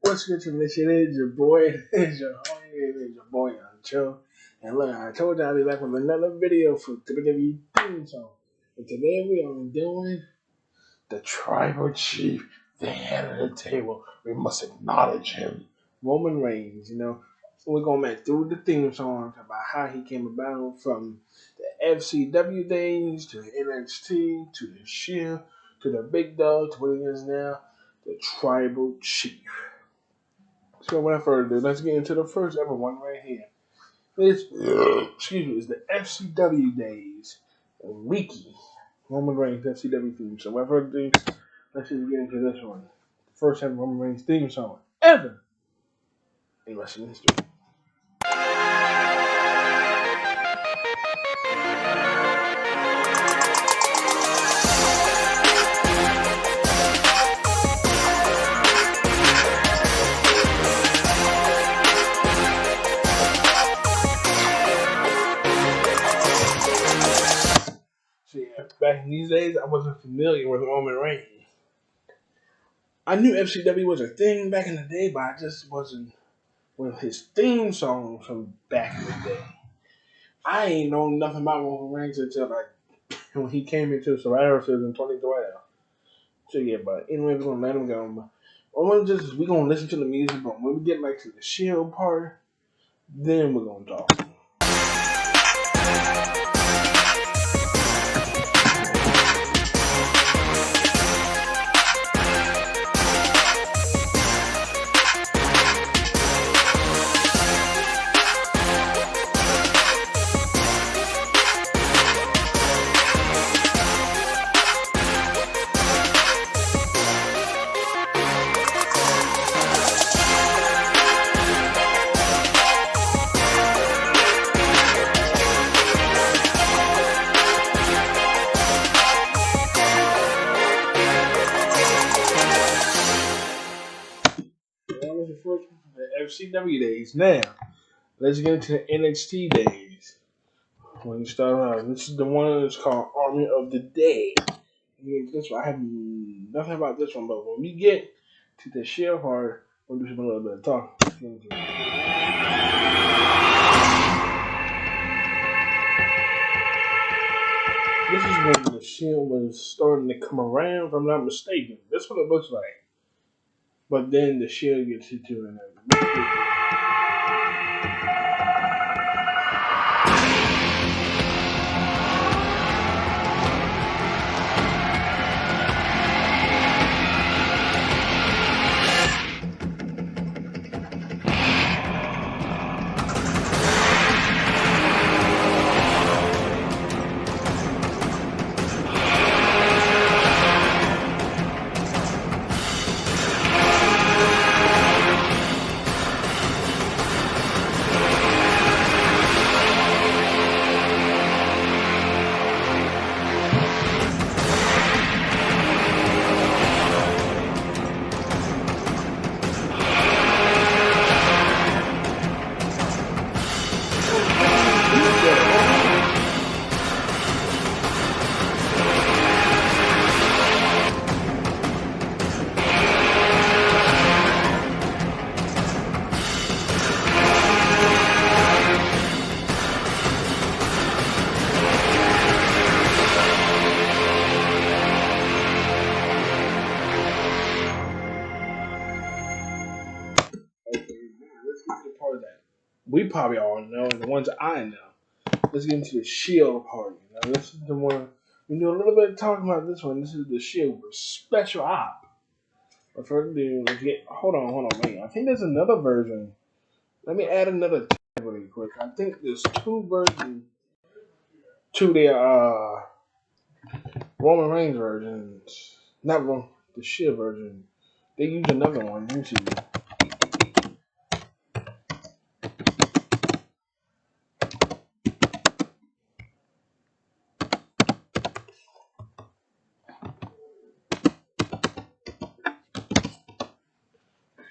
What's good, to this shit? It's your boy, it's your homie, it's your boy, Chove. And look, I told you I'll be back with another video for WWE theme song. And today we are doing the tribal chief, the head of the table. We must acknowledge him, Roman Reigns. So we're gonna make through the theme song about how he came about from the FCW days to the NXT to the Shield to the Big Dog to what he is now, the tribal chief. So without further ado, let's get into the first ever one right here. It's the FCW days. Wiki. Roman Reigns FCW theme. So without further ado, let's just get into this one. The first ever Roman Reigns theme song ever in wrestling history. So yeah, back in these days, I wasn't familiar with Roman Reigns. I knew FCW was a thing back in the day, but I just wasn't with his theme song from back in the day. I ain't know nothing about Roman Reigns until when he came into Survivor Series in 2012. So yeah, but anyway, we're gonna let him go. We're gonna listen to the music, but when we get to the Shield part, then we're gonna talk. That was the first one from the FCW days. Now, let's get into the NXT days. When you start out, this is the one that's called Army of the Dead. This one, I have nothing about this one, but when we get to the Shield part, we'll do a little bit of talking. This is when the Shield was starting to come around, if I'm not mistaken. That's what it looks like. But then the Shield gets into it. Part of that we probably all know, and the ones I know. Let's get into the Shield part. Now, this is the one we do a little bit of talking about. This one. This is the Shield Special Op. But further ado, let's get. Hold on, wait. I think there's another version. Let me add another tab really quick. I think there's two versions to the Roman Reigns versions. Not the Shield version. They use another one. Let me see.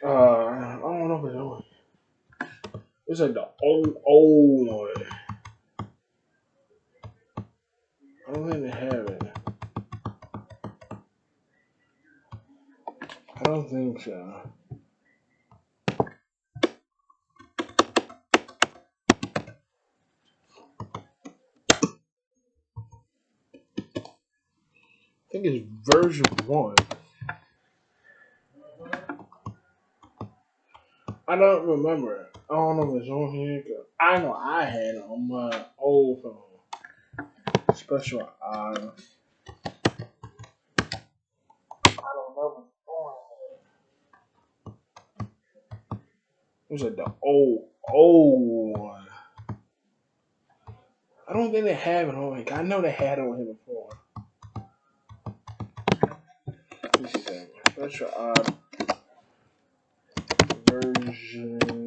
I don't know if it's on. It's like the old one. I don't think they have it. I don't think so. think it's version 1. I don't remember. I don't know if it's on here. I know I had it on my old phone. Special I don't know if it's on here. It was like the old one. I don't think they have it on here. I know they had it on here before. This is a special odd version 1.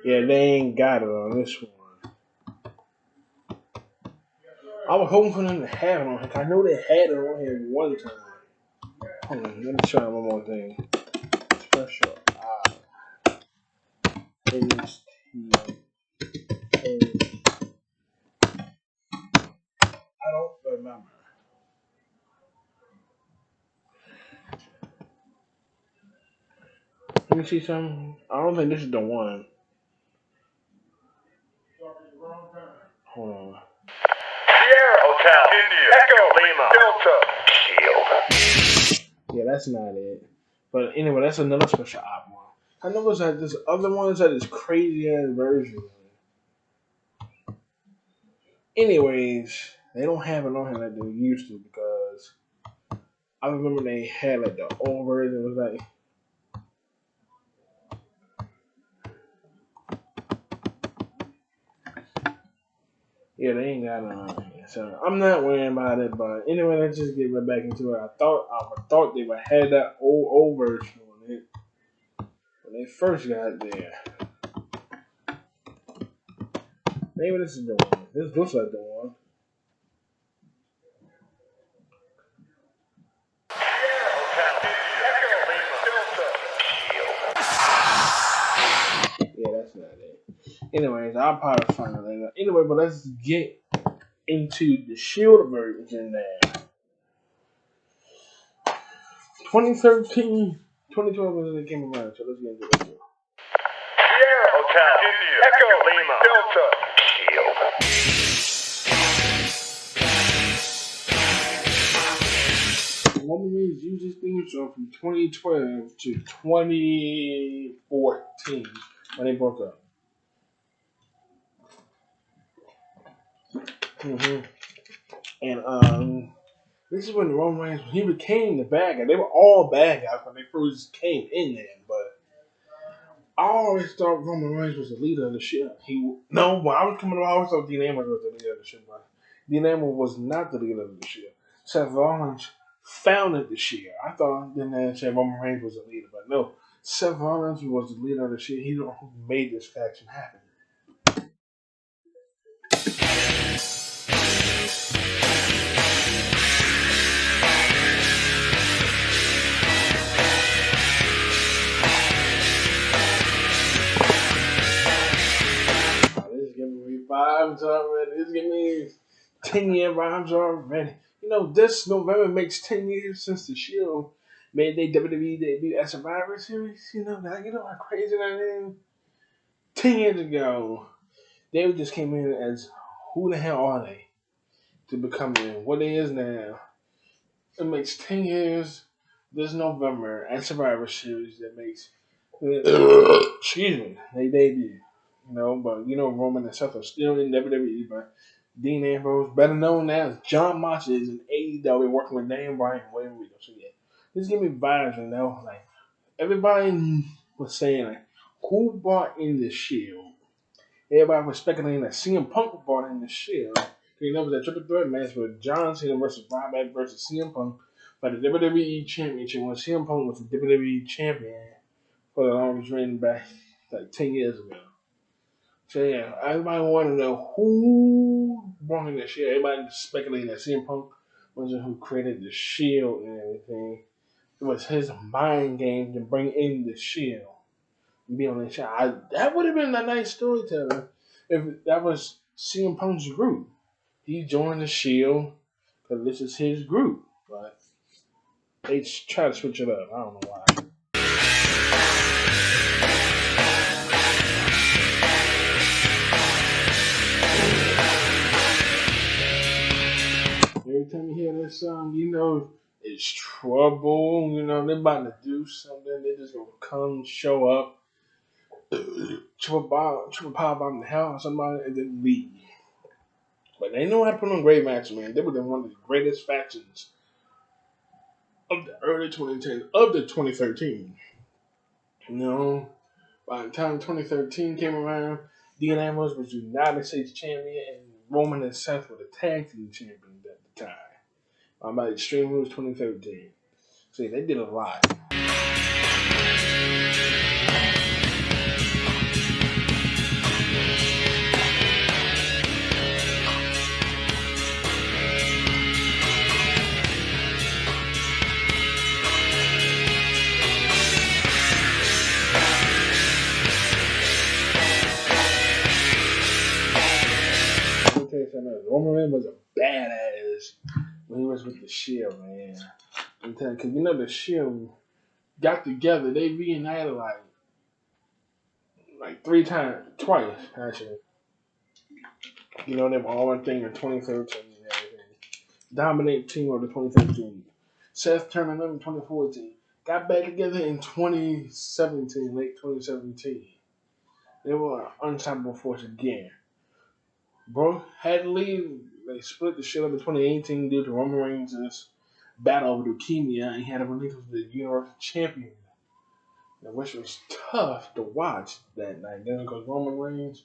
Yeah, they ain't got it on this one. I was hoping for them to have it on here. I know they had it on here one time. Hold on, let me try one more thing. Special ST. I don't remember. Let me see something. I don't think this is the one. Hold on. Sierra Hotel, India, Echo Lima, Delta, Shield. Yeah, that's not it. But anyway, that's another special op one. I know it's like this other one's like this crazy ass version. Anyways, they don't have it on here like they used to because I remember they had like the old version. It was like, yeah, they ain't got it on here. So I'm not worrying about it. But anyway, let's just get right back into it. I thought they would have that old version on it when they first got there. Maybe this is the one. This looks like the one. Yeah, that's not it. Anyways, I'll probably find it later. Anyway, but let's get into the Shield version now. 2013, 2012 was when it came around, so let's get into it. Sierra Hotel, India, Echo Lima, Delta, Shield. Roman Reigns used this theme song from 2012 to 2014 when they broke up. And this is when Roman Reigns he became the bad guy. They were all bad guys when they first came in there, but I always thought Roman Reigns was the leader of the ship. When I was coming up, I always thought Dean Ambrose was the leader of the ship. But Dean Ambrose was not the leader of the ship. Seth Rollins founded the ship. I thought then they said Roman Reigns was the leader, but no, Seth Rollins was the leader of the ship. He's the one who made this faction happen. This is giving me vibes already. This is giving me 10-year vibes already. You know, this November makes 10 years since the Shield made their WWE debut at Survivor Series. You know how crazy that is? 10 years ago, they just came in as who the hell are they to becoming what they is now. It makes 10 years this November at Survivor Series that makes excuse me, they debut. But Roman and Seth are still in WWE, but Dean Ambrose, better known now as John Moxley, is in AEW working with Dan Bryan and William Regal. So yeah, this give me vibes, like everybody was saying like who bought in the Shield. Everybody was speculating that CM Punk bought in the Shield. There was that triple threat match with John Cena versus Ryback versus CM Punk for the WWE Championship when CM Punk was the WWE Champion for the longest reign back like 10 years ago. So yeah, everybody want to know who brought in the Shield. Everybody speculating that CM Punk was the who created the Shield and everything. It was his mind game to bring in the Shield and be on the show. That would have been a nice storyteller if that was CM Punk's group. He joined the Shield because this is his group, but they try to switch it up. I don't know why. son, it's trouble. They about to do something. They just gonna come, show up, triple power bomb the hell out of somebody, and then leave. But they know how to put on great matches, man. They were one of the greatest factions of the early 2010s, of the 2013. By the time 2013 came around, Dean Ambrose was United States champion, and Roman and Seth were the tag team champions at the time. By Extreme Rules 2013. See, they did a lot. Roman Reigns was a badass when he was with the Shield, man. Because the Shield got together, they reunited like twice actually. They were all one thing in 2013 and everything. Dominate team of the 2013. Seth turned them in 2014. Got back together in 2017, late 2017. They were an unstoppable force again. Bro had to leave. They split the shit up in 2018 due to Roman Reigns' battle over leukemia, and he had to relinquish the Universal Champion, which was tough to watch that night. Then because Roman Reigns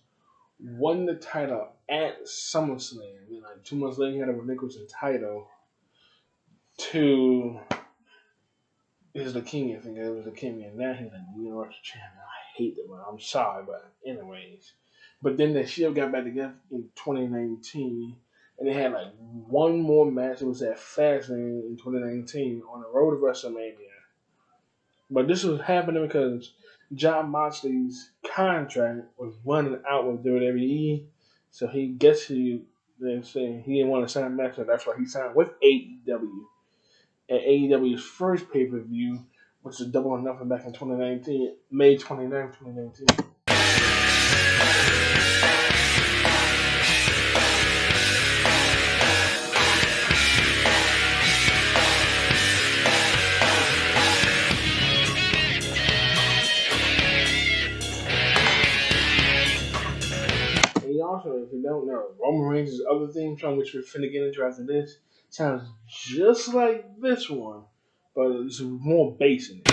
won the title at SummerSlam. And 2 months later, he had to relinquish the title to his leukemia thing. It was leukemia, and now he's a Universal Champion. I hate that one. I'm sorry, but anyways. But then the Shield got back together in 2019, and they had one more match. It was at Fastlane in 2019 on the road to WrestleMania. But this was happening because Jon Moxley's contract was running out with WWE, so he didn't want to sign a match, so that's why he signed with AEW at AEW's first pay-per-view, which was Double or Nothing back in 2019, May 29, 2019. Also, if you don't know, Roman Reigns' other theme song, which we're finna get into after this, sounds just like this one, but it's more bass in it.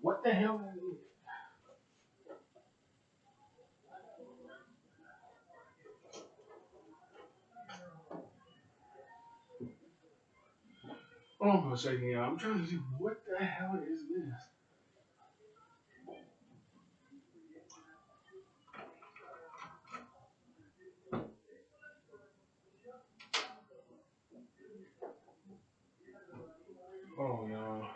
What the hell is it? Hold on for a second, y'all. I'm trying to see what the hell is this. Oh no.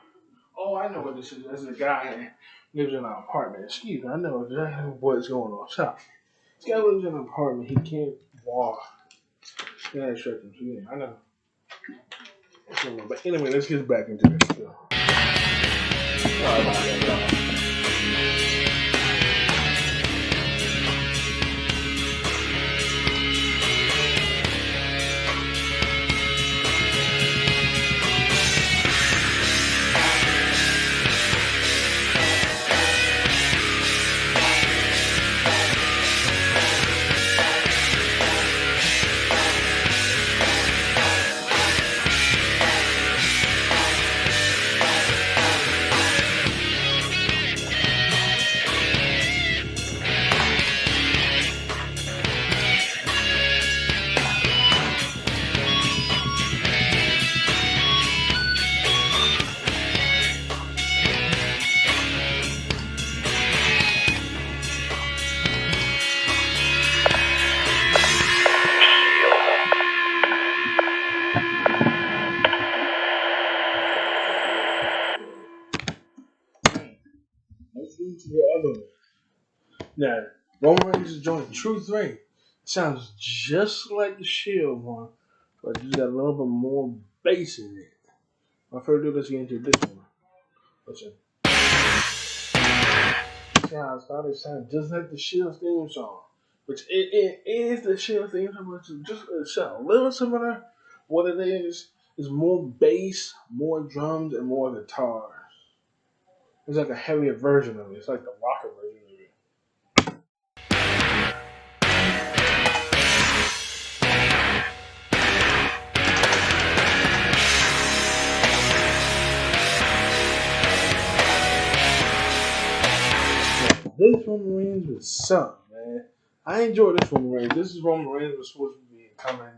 Oh, I know what this is. This is a guy who lives in an apartment. Excuse me, I know exactly what's going on. Stop. This guy lives in an apartment. He can't walk. He has stretching. So yeah, I know. But anyway, let's get back into this. Sorry about that, y'all. Now, Roman Reigns joined Truth Reign. Sounds just like the Shield one, but you got a little bit more bass in it. My favorite dude, let's get into this one. Listen. See how it started? It sounds just like the Shield theme song. Which it is the Shield theme song, which is just it sounds a little similar. What it is more bass, more drums, and more guitars. It's like a heavier version of it. It's like the rocker version of it. This Roman Reigns was something, man. I enjoy this Roman Reigns. This is Roman Reigns was supposed to be coming.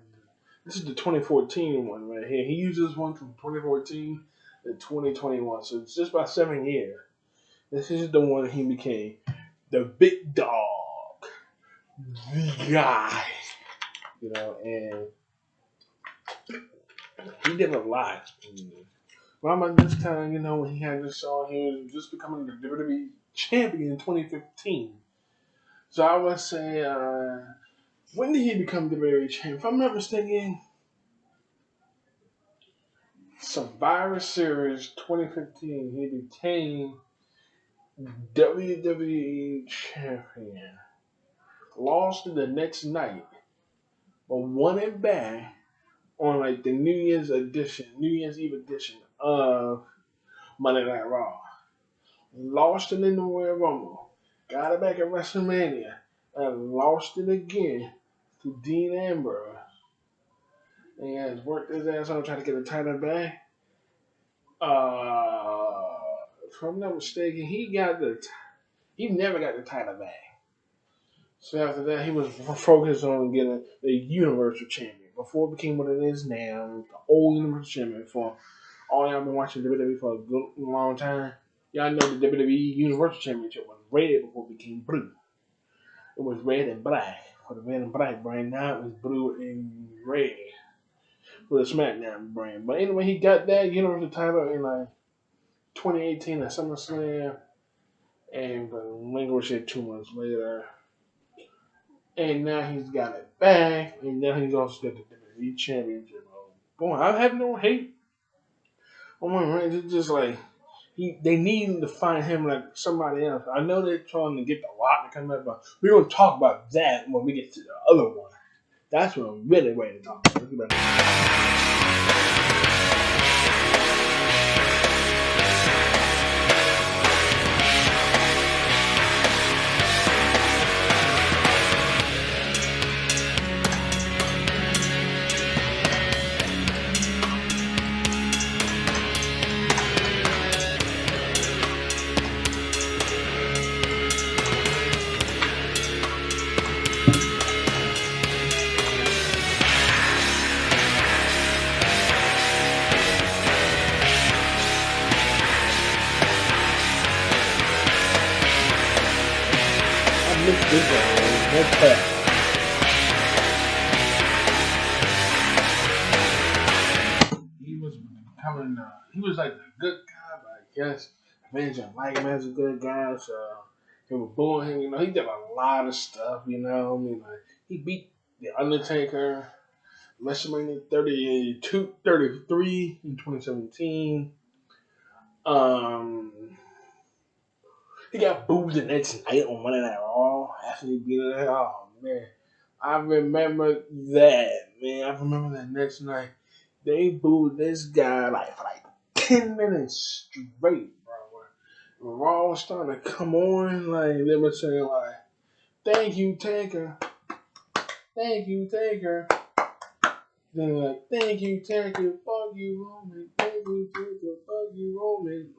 This is the 2014 one right here. He used this one from 2014 to 2021, so it's just about 7 years. This is the one he became the big dog, the guy, and he did a lot. Around this time, when he had this song, he was just becoming the WWE champion in 2015. So I would say, when did he become WWE champion? If I'm not mistaken, Survivor Series 2015, he became WWE champion. Lost the next night, but won it back on like the New Year's Eve edition of Monday Night Raw. Lost it in the Royal Rumble. Got it back at WrestleMania. And lost it again to Dean Ambrose. And he has worked his ass on trying to get the title back. If I'm not mistaken, he never got the title back. So after that, he was focused on getting the Universal Champion. Before it became what it is now, the old Universal Champion. For all y'all been watching WWE for a good long time, y'all know the WWE Universal Championship was red before it became blue. It was red and black for the red and black brand. Now it was blue and red for the SmackDown brand. But anyway, he got that Universal title in like 2018 at SummerSlam, and relinquished it 2 months later. And now he's got it back, and now he's also got the WWE Championship. Boy, I have no hate on my Reigns. It's just like they need to find him like somebody else. I know they're trying to get the Rock to come back, but we're gonna talk about that when we get to the other one. That's what I'm really waiting to talk about. This he was becoming, he was like a good guy, but I guess fans didn't like him as a good guy, so they were booing him. He did a lot of stuff, like he beat The Undertaker, WrestleMania 33 in 2017. He got booed the next night on Monday Night Raw after he beat it. Oh man, I remember that. Man, I remember that next night they booed this guy for 10 minutes straight, bro. When Raw was starting to come on, they were saying "Thank you, Taker. Thank you, Taker." Then "Thank you, Taker. Fuck you, Roman. Thank you, Taker. Fuck you, Roman."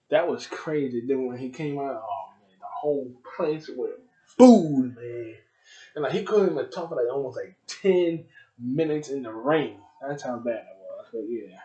That was crazy. Then when he came out, oh man, the whole place went booed, man. And he couldn't even talk for almost 10 minutes in the ring. That's how bad it was. But yeah.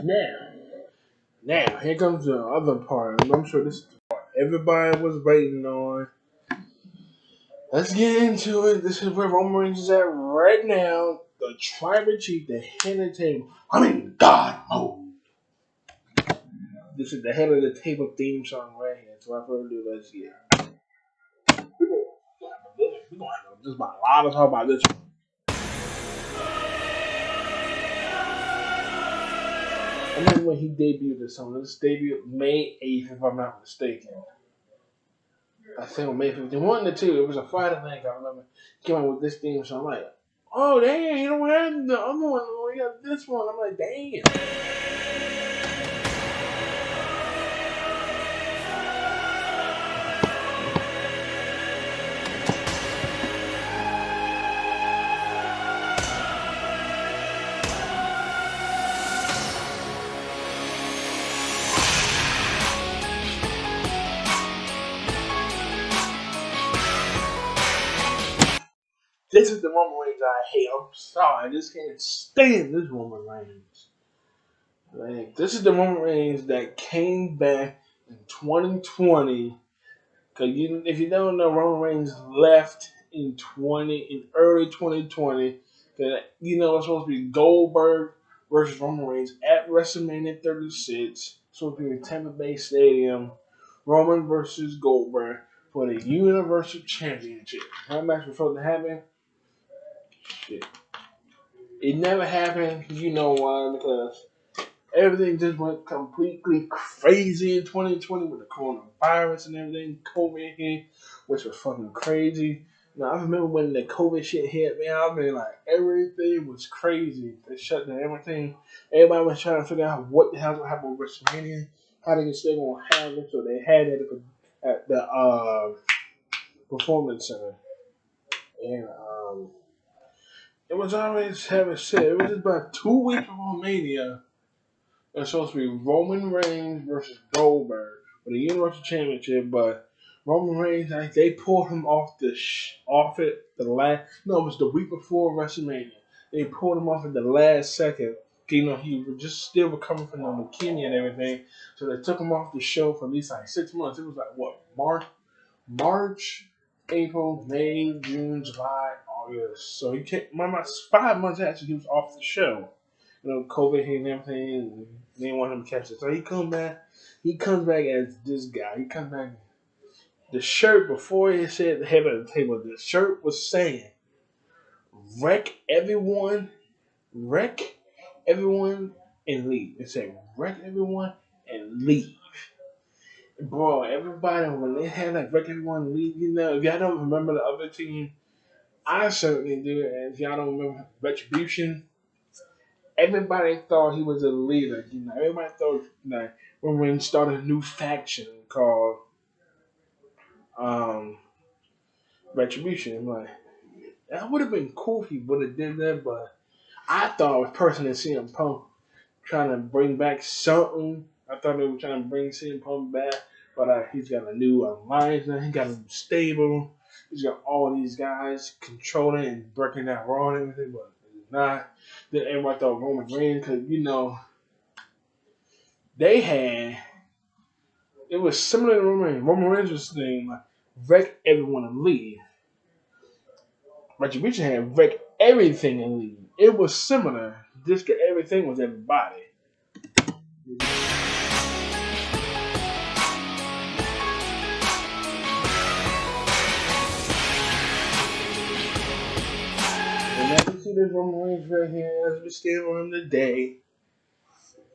Now, here comes the other part. I'm sure this is the part everybody was waiting on. Let's get into it. This is where Roman Reigns is at right now. The tribal chief, the head of the table. I'm in God mode. This is the head of the table theme song right here. So without further ado, let's get it. We're going to have just about a lot of talk about this one. I remember when he debuted this song. This debuted May 8th, if I'm not mistaken. I think on May 15th. One or two. It was a Friday night. I remember came out with this theme song. I'm like, oh, damn, you don't have the other one. We got this one. I'm like, damn. This is the Roman Reigns I hate. I'm sorry. I just can't stand this Roman Reigns. Like, this is the Roman Reigns that came back in 2020. Because if you don't know, Roman Reigns left in early 2020. You know, it's supposed to be Goldberg versus Roman Reigns at WrestleMania 36. Supposed to be in Tampa Bay Stadium. Roman versus Goldberg for the Universal Championship. That match was supposed to happen. Shit. It never happened. You know why? Because everything just went completely crazy in 2020 with the coronavirus and everything. COVID hit, which was fucking crazy. Now, I remember when the COVID shit hit, man, I mean, like, everything was crazy. They shut down everything. Everybody was trying to figure out what the hell's going to happen with WrestleMania, how they still going to have it. So they had it at the Performance Center. And it was always having shit. It was just about 2 weeks before Mania. It's supposed to be Roman Reigns versus Goldberg for the Universal Championship, but Roman Reigns, like, they pulled him off it the last. No, it was the week before WrestleMania. They pulled him off at the last second. You know, he was just still recovering from the leukemia and everything. So they took him off the show for at least like 6 months. It was like what, March, April, May, June, July, August. So he came 5 months after he was off the show. You know, COVID hit and everything, and they didn't want him to catch it. So he comes back as this guy. He comes back. The shirt, before he said the head of the table, the shirt was saying, wreck everyone, and leave. It said, wreck everyone and leave. Bro, everybody, when they had like wreck everyone and leave, you know, if y'all don't remember the other team, I certainly do. And if y'all don't remember Retribution, everybody thought he was a leader. You know, everybody thought when we started a new faction called Retribution. I'm like, that would have been cool if he would have did that, but I thought it was personally CM Punk trying to bring back something. I thought they were trying to bring CM Punk back, but he's got a new alliance now. He got a new stable. He's got all these guys controlling and breaking down Raw and everything, but it's not. Then everybody thought Roman Reigns, because, you know, they had, it was similar to Roman Reigns. Roman Reigns was saying, like, wreck everyone and leave. Retribution had wreck everything and leave. It was similar, just that everything was everybody. And now you see this Roman Reigns right here as we stand on him today.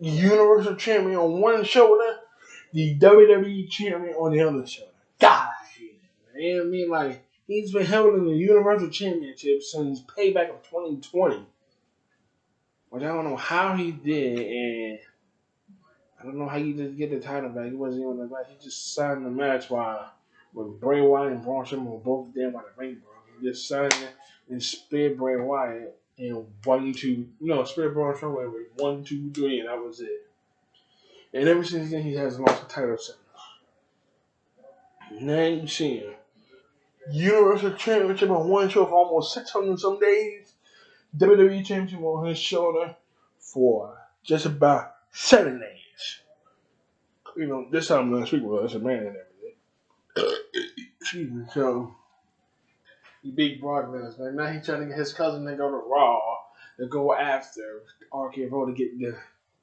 Universal Champion on one shoulder, the WWE Champion on the other shoulder. God, you know what I mean? Like, he's been held in the Universal Championship since Payback of 2020. Which I don't know how he did, and I don't know how you just get the title back. He wasn't even the match. He just signed the match while when Bray Wyatt and Braun Strowman were both there by the ring, bro. He just signed it and speared Bray Wyatt and speared Braun Strowman with 1, 2, 3, and that was it. And ever since then, he has lost the title since. Now you see him. Universal Championship on one show for almost 600 some days. WWE Championship on his shoulder for just about 7 days. You know, this time last week was a man and everything. Excuse me. So he beat Brock Lesnar. Now he's trying to get his cousin to go to Raw to go after RK-Bro to get the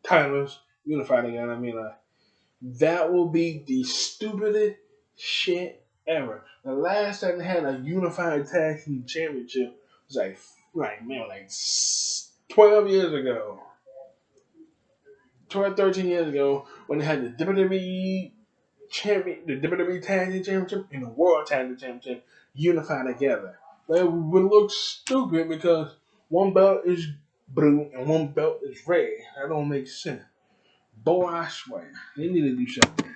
titles unified again. I mean, that will be the stupidest shit ever. The last time they had a unified tag team championship was like 12 years ago. 12, 13 years ago when they had the WWE the WWE Tag Team Championship and the World Tag Team Championship unified together. That would look stupid because one belt is blue and one belt is red. That don't make sense. Boy, I swear, they need to do something.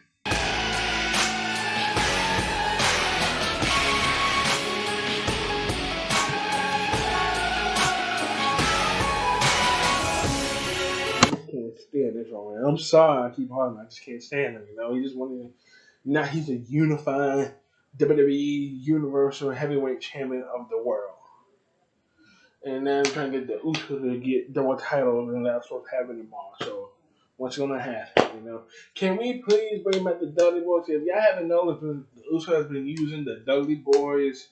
I can't stand this one, man. I'm sorry I keep harping. I just can't stand him. You know, he just wanted. Now he's a unified WWE Universal Heavyweight Champion of the world. And then trying to get the Usos to get double titles, and that's what's happening tomorrow. So, what's gonna happen? You know, can we please bring back the Dudley Boys? If y'all haven't noticed, the Usos has been using the Dudley Boys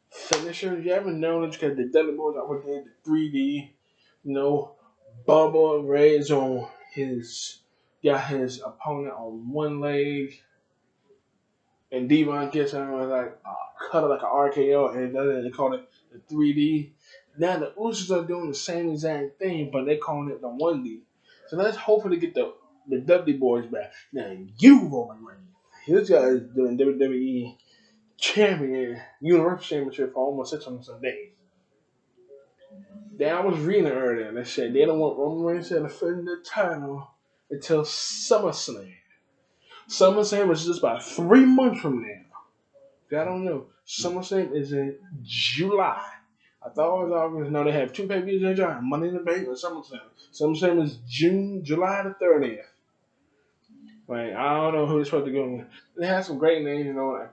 finishers. You haven't noticed because the Dudley Boys always did the 3D. You know, Bubba Ray's on his got his opponent on one leg, and Devon gets him like cut it like an RKO, and they call it the 3D. Now the Usos are doing the same exact thing, but they're calling it the 1D. So let's hopefully get the Dudley Boys back. Now you, Roman Reigns, this guy is doing WWE Champion, Universal Championship for almost 600 some days. Then I was reading earlier, and they said they don't want Roman Reigns to defend the title until SummerSlam. SummerSlam is just about 3 months from now. I don't know. SummerSlam is in July. I thought it was August. No, they have 2 pay-per-views in July. Money in the Bank and SummerSlam. SummerSlam is July the 30th. Like, I don't know who they're supposed to go with. They have some great names, you know, like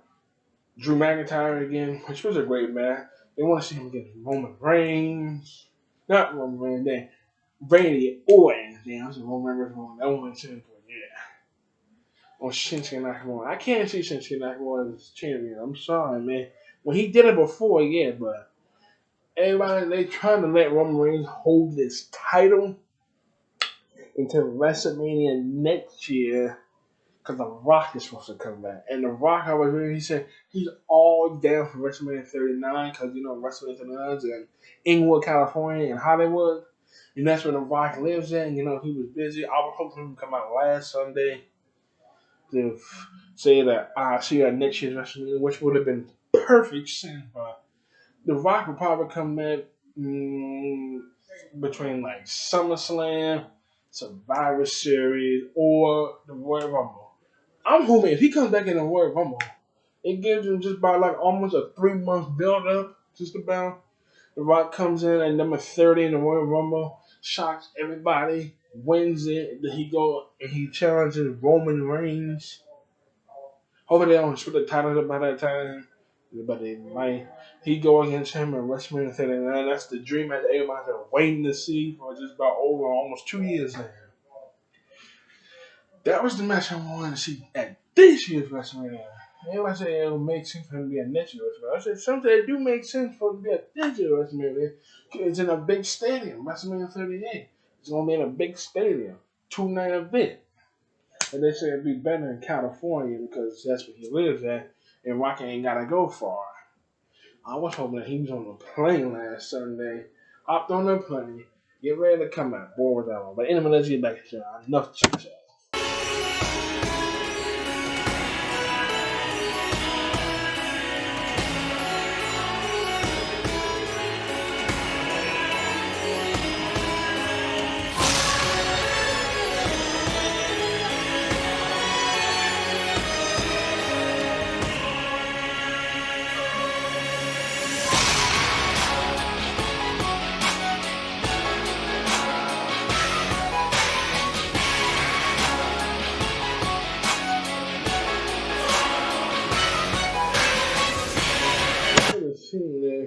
Drew McIntyre again, which was a great match. They want to see him against Roman Reigns. Not Roman Reigns, then Randy Orton. Damn, I said Roman Reigns. That one simple, yeah. Or Shinsuke Nakamura. I can't see Shinsuke Nakamura as champion. I'm sorry, man. When he did it before, yeah, but everybody, they trying to let Roman Reigns hold this title until WrestleMania next year because The Rock is supposed to come back. And The Rock, I was reading, he said he's all down for WrestleMania 39 because, you know, WrestleMania 39 is in Inglewood, California, and Hollywood. And that's where The Rock lives at. And, you know, he was busy. I was hoping he would come out last Sunday to say that I see her next year's WrestleMania, which would have been perfect sense. But The Rock would probably come back between like SummerSlam, Survivor Series, or the Royal Rumble. I'm hoping if he comes back in the Royal Rumble, it gives him just about like almost a 3 month build up, just about. The Rock comes in at number 30 in the Royal Rumble, shocks everybody, wins it. Then he go and he challenges Roman Reigns. Hopefully they don't split the titles up by that time. But they might. He go against him in WrestleMania 39. That's the dream that everybody's been waiting to see for just about over almost 2 years now. That was the match I wanted to see at this year's WrestleMania. Everybody said it would make sense for him to be a next year's WrestleMania. I said something that do make sense for it to be a this year's WrestleMania. It's in a big stadium, WrestleMania 38. It's going to be in a big stadium, 2-night event. And they said it'd be better in California because that's where he lives at, and Rocky ain't got to go far. I was hoping that he was on the plane last Sunday, hopped on the plane, get ready to come out. Boy, was that one. But anyway, let's get back to y'all. Enough chit chat.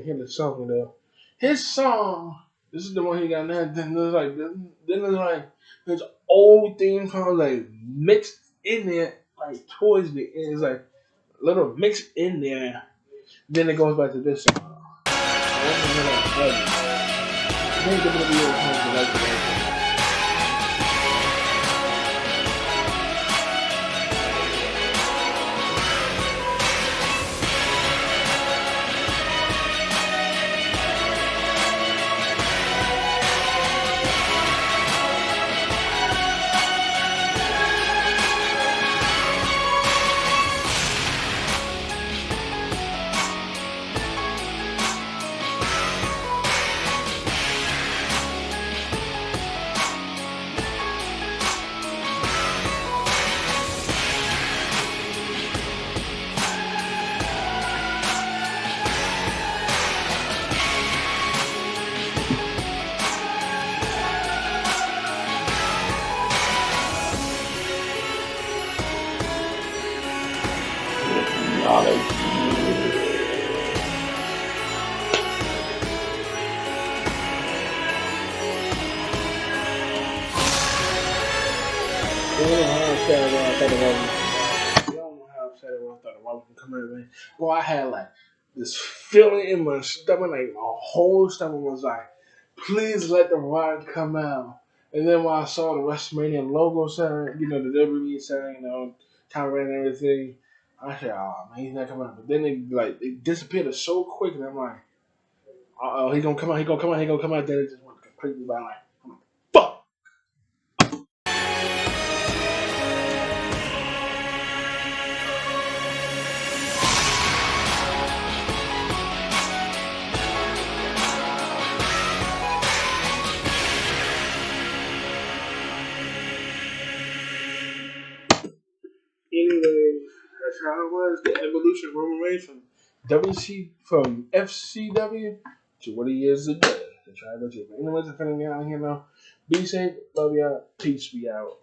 Hear the song though. His song, this is the one he got now. Then there's like old theme song like mixed in there, like towards the end. It's like a little mixed in there. Then it goes back to this song. I want to hear that again. I think WWE has the right to that. You don't know how upset I was. I thought it was. You don't know how upset I was. I thought it was coming in, man. Boy, I had like this feeling in my stomach, like my whole stomach was like, please let the ride come out. And then when I saw the WrestleMania logo sign, you know, the WWE sign, you know, Tom and everything, I said, oh man, he's not coming out. But then it disappeared so quick, and I'm like, oh, he's gonna come out, he's gonna come out, he's gonna come out. Then it just went completely by like, fuck. Anyway, that's how it was. The evolution of Roman Reigns from FCW to what he is today. The tribal chief. Anyways, if anything out here now, be safe. Love y'all. Peace. Be out.